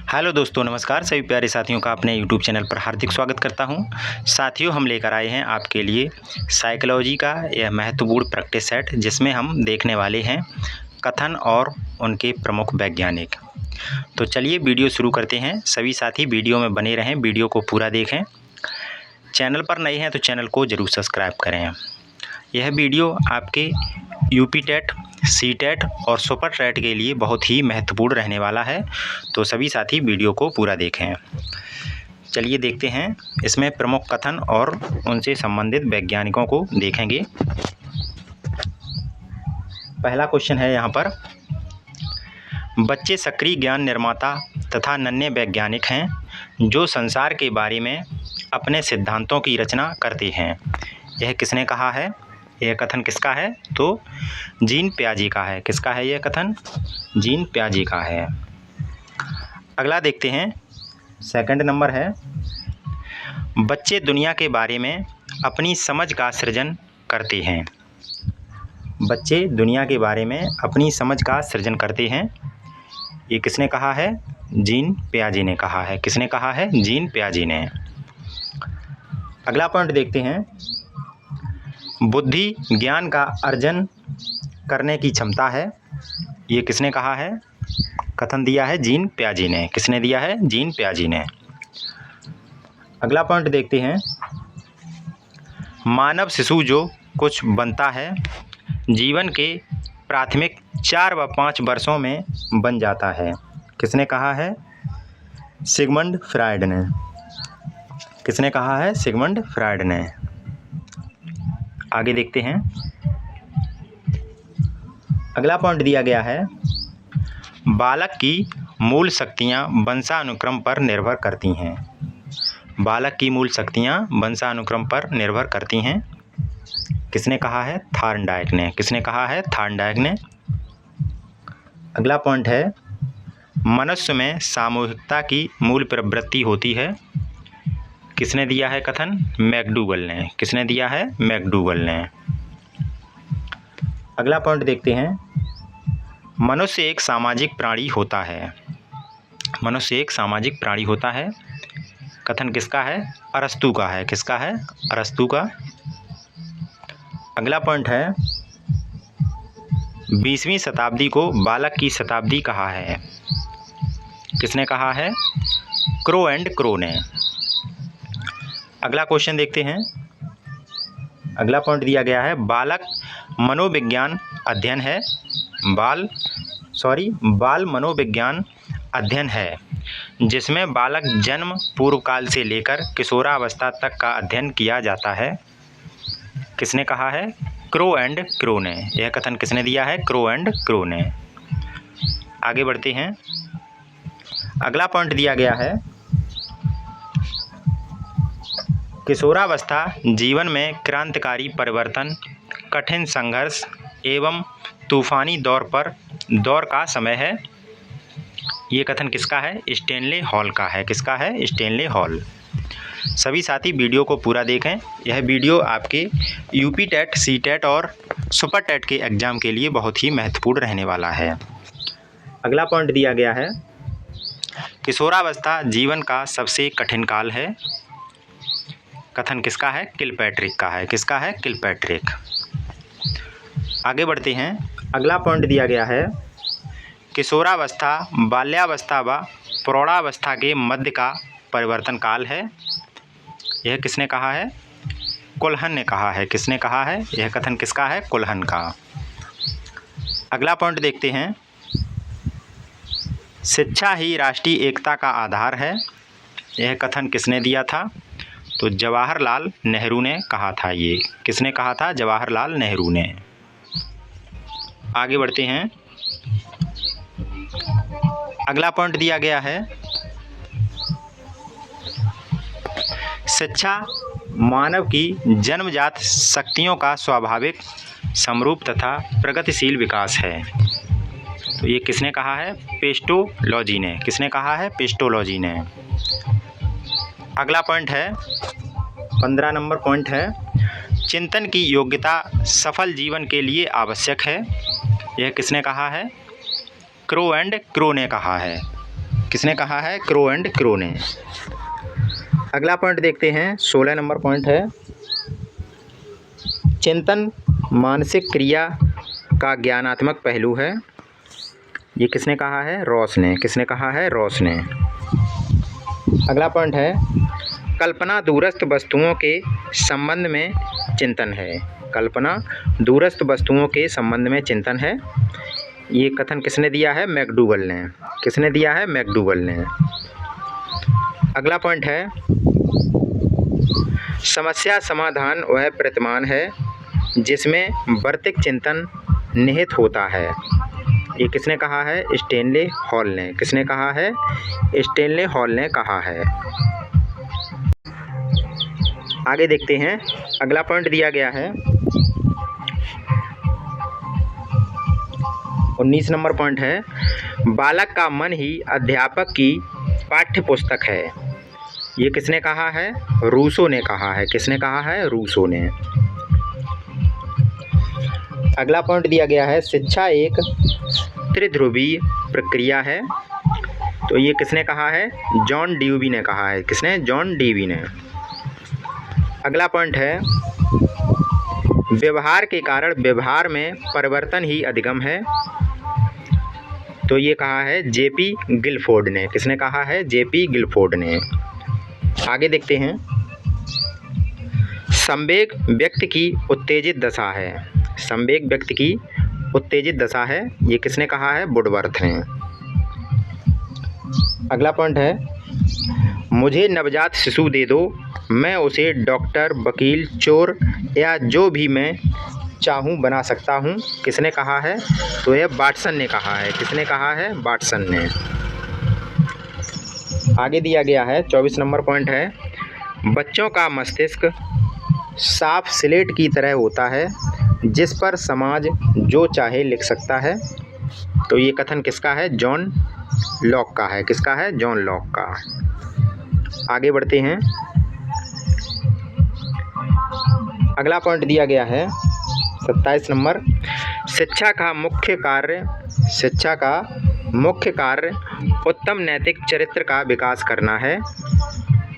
Hello दोस्तों, नमस्कार। सभी प्यारे साथियों का अपने यूट्यूब चैनल पर हार्दिक स्वागत करता हूं। साथियों, हम लेकर आए हैं आपके लिए साइकोलॉजी का यह महत्वपूर्ण प्रैक्टिस सेट, जिसमें हम देखने वाले हैं कथन और उनके प्रमुख वैज्ञानिक। तो चलिए वीडियो शुरू करते हैं। सभी साथी वीडियो में बने रहें, वीडियो को पूरा देखें। चैनल पर नए हैं तो चैनल को ज़रूर सब्सक्राइब करें। यह वीडियो आपके यूपी टेट, सी टेट और सुपर टेट के लिए बहुत ही महत्वपूर्ण रहने वाला है, तो सभी साथी वीडियो को पूरा देखें। चलिए देखते हैं, इसमें प्रमुख कथन और उनसे संबंधित वैज्ञानिकों को देखेंगे। पहला क्वेश्चन है यहाँ पर, बच्चे सक्रिय ज्ञान निर्माता तथा नन्हे वैज्ञानिक हैं जो संसार के बारे में अपने सिद्धांतों की रचना करते हैं। यह किसने कहा है? यह कथन किसका है? तो जीन पियाजे का है। किसका है यह कथन? जीन पियाजे का है। अगला देखते हैं, सेकंड नंबर है, बच्चे दुनिया के बारे में अपनी समझ का सृजन करते हैं। बच्चे दुनिया के बारे में अपनी समझ का सृजन करते हैं। ये किसने कहा है? जीन पियाजे ने कहा है। किसने कहा है? जीन पियाजे ने। अगला पॉइंट देखते हैं, बुद्धि ज्ञान का अर्जन करने की क्षमता है। ये किसने कहा है? कथन दिया है जीन पियाजे ने। किसने दिया है? जीन पियाजे ने। अगला पॉइंट देखते हैं, मानव शिशु जो कुछ बनता है जीवन के प्राथमिक 4 व 5 वर्षों में बन जाता है। किसने कहा है? सिगमंड फ्रायड ने। किसने कहा है? सिगमंड फ्रायड ने। आगे देखते हैं, अगला पॉइंट दिया गया है, बालक की मूल शक्तियां वंशानुक्रम पर निर्भर करती हैं। बालक की मूल शक्तियां वंशानुक्रम पर निर्भर करती हैं। किसने कहा है? थॉर्नडाइक ने। किसने कहा है? थॉर्नडाइक ने। अगला पॉइंट है, मनुष्य में सामूहिकता की मूल प्रवृत्ति होती है। किसने दिया है कथन? मैकडूगल ने। किसने दिया है? मैकडूगल ने। अगला पॉइंट देखते हैं, मनुष्य एक सामाजिक प्राणी होता है। मनुष्य एक सामाजिक प्राणी होता है। कथन किसका है? अरस्तू का है। किसका है? अरस्तू का। अगला पॉइंट है, 20वीं शताब्दी को बालक की शताब्दी कहा है। किसने कहा है? क्रो एंड क्रो ने। अगला क्वेश्चन देखते हैं, अगला पॉइंट दिया गया है, बालक मनोविज्ञान अध्ययन है। बाल मनोविज्ञान अध्ययन है जिसमें बालक जन्म पूर्व काल से लेकर किशोरावस्था तक का अध्ययन किया जाता है। किसने कहा है? क्रो एंड क्रो ने। यह कथन किसने दिया है? क्रो एंड क्रो ने। आगे बढ़ते हैं, अगला पॉइंट दिया गया है, किशोरावस्था जीवन में क्रांतिकारी परिवर्तन, कठिन संघर्ष एवं तूफानी दौर का समय है। ये कथन किसका है? स्टैनले हॉल का है। किसका है? Stanley hall. सभी साथी वीडियो को पूरा देखें। यह वीडियो आपके यूपी टेट, सी टेट और सुपर टेट के एग्ज़ाम के लिए बहुत ही महत्वपूर्ण रहने वाला है। अगला पॉइंट दिया गया है, किशोरावस्था जीवन का सबसे कठिन काल है। कथन किसका है? किलपैट्रिक का है। किसका है? किलपैट्रिक। आगे बढ़ते हैं, अगला पॉइंट दिया गया है, किशोरावस्था बाल्यावस्था व प्रौढ़ावस्था के मध्य का परिवर्तन काल है। यह किसने कहा है? कुल्हन ने कहा है। किसने कहा है? यह कथन किसका है? कुल्हन का। अगला पॉइंट देखते हैं, शिक्षा ही राष्ट्रीय एकता का आधार है। यह कथन किसने दिया था? तो जवाहरलाल नेहरू ने कहा था। ये किसने कहा था? जवाहरलाल नेहरू ने। आगे बढ़ते हैं, अगला पॉइंट दिया गया है, शिक्षा मानव की जन्मजात शक्तियों का स्वाभाविक, समरूप तथा प्रगतिशील विकास है। तो ये किसने कहा है? पेस्टोलॉजी ने। किसने कहा है? पेस्टोलॉजी ने। अगला पॉइंट है, 15 नंबर पॉइंट है, चिंतन की योग्यता सफल जीवन के लिए आवश्यक है। यह किसने कहा है? क्रो एंड क्रो ने कहा है। किसने कहा है? क्रो एंड क्रो ने। अगला पॉइंट देखते हैं, 16 नंबर पॉइंट है, चिंतन मानसिक क्रिया का ज्ञानात्मक पहलू है। ये किसने कहा है? रॉस ने। किसने कहा है? रॉस ने। अगला पॉइंट है, कल्पना दूरस्थ वस्तुओं के संबंध में चिंतन है। कल्पना दूरस्थ वस्तुओं के संबंध में चिंतन है। ये कथन किसने दिया है? मैकडूगल ने। किसने दिया है? मैकडूगल ने। अगला पॉइंट है, समस्या समाधान वह प्रतिमान है जिसमें वर्तिक चिंतन निहित होता है। ये किसने कहा है? स्टैनले हॉल ने। किसने कहा है? स्टैनले हॉल ने कहा है। आगे देखते हैं, अगला पॉइंट दिया गया है 19 नंबर पॉइंट है, बालक का मन ही अध्यापक की पाठ्य पुस्तक है। ये किसने कहा है? रूसो ने कहा है। किसने कहा है? रूसो ने। अगला पॉइंट दिया गया है, शिक्षा एक त्रिध्रुवीय प्रक्रिया है। तो ये किसने कहा है? जॉन ड्यूवी ने कहा है। किसने? जॉन ड्यूवी ने। अगला पॉइंट है, व्यवहार के कारण व्यवहार में परिवर्तन ही अधिगम है। तो ये कहा है जेपी गिलफोर्ड ने। किसने कहा है? जेपी गिलफोर्ड ने। आगे देखते हैं, संवेग व्यक्ति की उत्तेजित दशा है। संवेग व्यक्ति की उत्तेजित दशा है। ये किसने कहा है? वुडवर्थ ने। अगला पॉइंट है, मुझे नवजात शिशु दे दो, मैं उसे डॉक्टर, वकील, चोर या जो भी मैं चाहूँ बना सकता हूँ। किसने कहा है? तो यह वाटसन ने कहा है। किसने कहा है? वाटसन ने। आगे दिया गया है 24 नंबर पॉइंट है, बच्चों का मस्तिष्क साफ स्लेट की तरह होता है जिस पर समाज जो चाहे लिख सकता है। तो ये कथन किसका है? जॉन लॉक का है। किसका है? जॉन लॉक का। आगे बढ़ते हैं, अगला पॉइंट दिया गया है 27 नंबर, शिक्षा का मुख्य कार्य उत्तम नैतिक चरित्र का विकास करना है।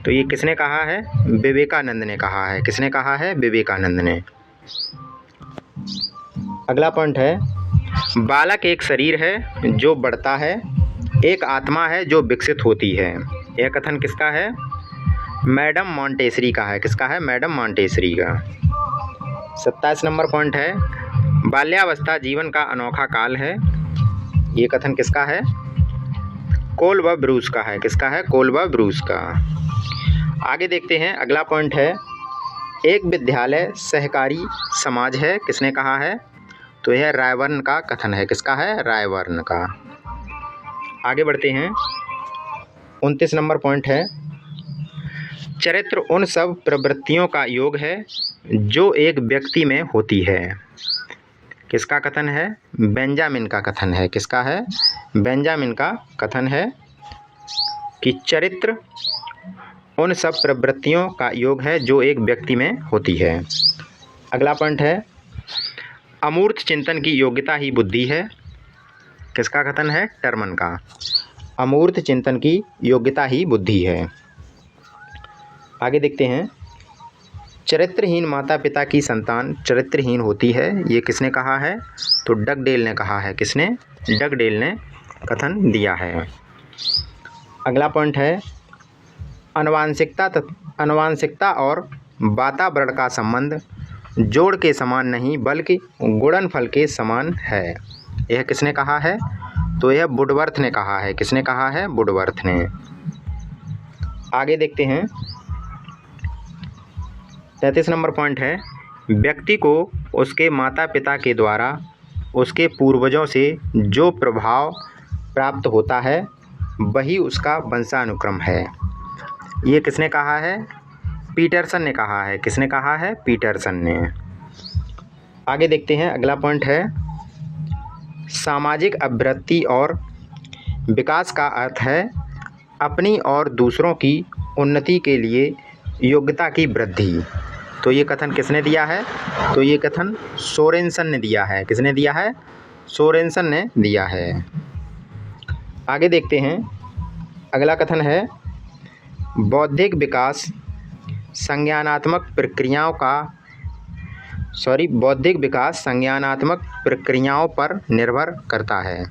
तो ये किसने कहा है? विवेकानंद ने कहा है। किसने कहा है? विवेकानंद ने। अगला पॉइंट है, बालक एक शरीर है जो बढ़ता है, एक आत्मा है जो विकसित होती है। यह कथन किसका है? मैडम मॉन्टेसरी का है। किसका है? मैडम मॉन्टेसरी का। 27 नंबर पॉइंट है, बाल्यावस्था जीवन का अनोखा काल है। ये कथन किसका है? कोल्ब ब्रूस का है। किसका है? कोल्ब ब्रूस का। आगे देखते हैं, अगला पॉइंट है, एक विद्यालय सहकारी समाज है। किसने कहा है? तो यह रायबर्न का कथन है। किसका है? रायबर्न का। आगे बढ़ते हैं, 29 नंबर पॉइंट है, चरित्र उन सब प्रवृत्तियों का योग है जो एक व्यक्ति में होती है। किसका कथन है? बेंजामिन का कथन है। किसका है? बेंजामिन का कथन है कि चरित्र उन सब प्रवृत्तियों का योग है जो एक व्यक्ति में होती है। अगला पॉइंट है, अमूर्त चिंतन की योग्यता ही बुद्धि है। किसका कथन है? टर्मन का। अमूर्त चिंतन की योग्यता ही बुद्धि है। आगे देखते हैं, चरित्रहीन माता पिता की संतान चरित्रहीन होती है। ये किसने कहा है? तो डगडेल ने कहा है। किसने? डगडेल ने कथन दिया है। अगला पॉइंट है, आनुवांशिकता और वातावरण का संबंध जोड़ के समान नहीं बल्कि गुणनफल के समान है। यह किसने कहा है? तो यह वुडवर्थ ने कहा है। किसने कहा है? वुडवर्थ ने। आगे देखते हैं, 33 नंबर पॉइंट है, व्यक्ति को उसके माता पिता के द्वारा उसके पूर्वजों से जो प्रभाव प्राप्त होता है वही उसका वंशानुक्रम है। ये किसने कहा है? पीटरसन ने कहा है। किसने कहा है? पीटरसन ने। आगे देखते हैं, अगला पॉइंट है, सामाजिक अभिवृद्धि और विकास का अर्थ है अपनी और दूसरों की उन्नति के लिए योग्यता की वृद्धि। तो ये कथन किसने दिया है? तो ये कथन सोरेनसन ने दिया है। किसने दिया है? सोरेनसन ने दिया है। आगे देखते हैं। अगला कथन है, बौद्धिक विकास संज्ञानात्मक प्रक्रियाओं पर निर्भर करता है।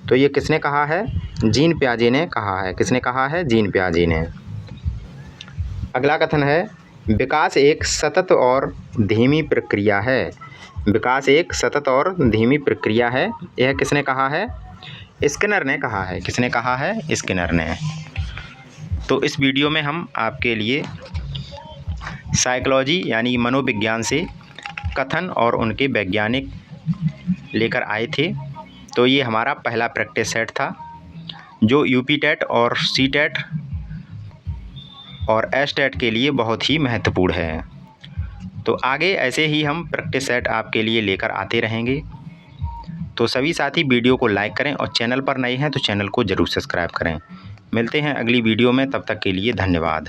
तो ये किसने कहा है? जीन पियाजे ने कहा है। किसने कहा है? जीन पियाजे ने। अगला कथन है, विकास एक सतत और धीमी प्रक्रिया है। विकास एक सतत और धीमी प्रक्रिया है। यह किसने कहा है? स्किनर ने कहा है। किसने कहा है? स्किनर ने। तो इस वीडियो में हम आपके लिए साइकोलॉजी यानी मनोविज्ञान से कथन और उनके वैज्ञानिक लेकर आए थे। तो ये हमारा पहला प्रैक्टिस सेट था, जो यूपी टेट और सी टेट और एस टेट के लिए बहुत ही महत्वपूर्ण है। तो आगे ऐसे ही हम प्रैक्टिस सेट आपके लिए लेकर आते रहेंगे। तो सभी साथी वीडियो को लाइक करें और चैनल पर नए हैं तो चैनल को ज़रूर सब्सक्राइब करें। मिलते हैं अगली वीडियो में, तब तक के लिए धन्यवाद।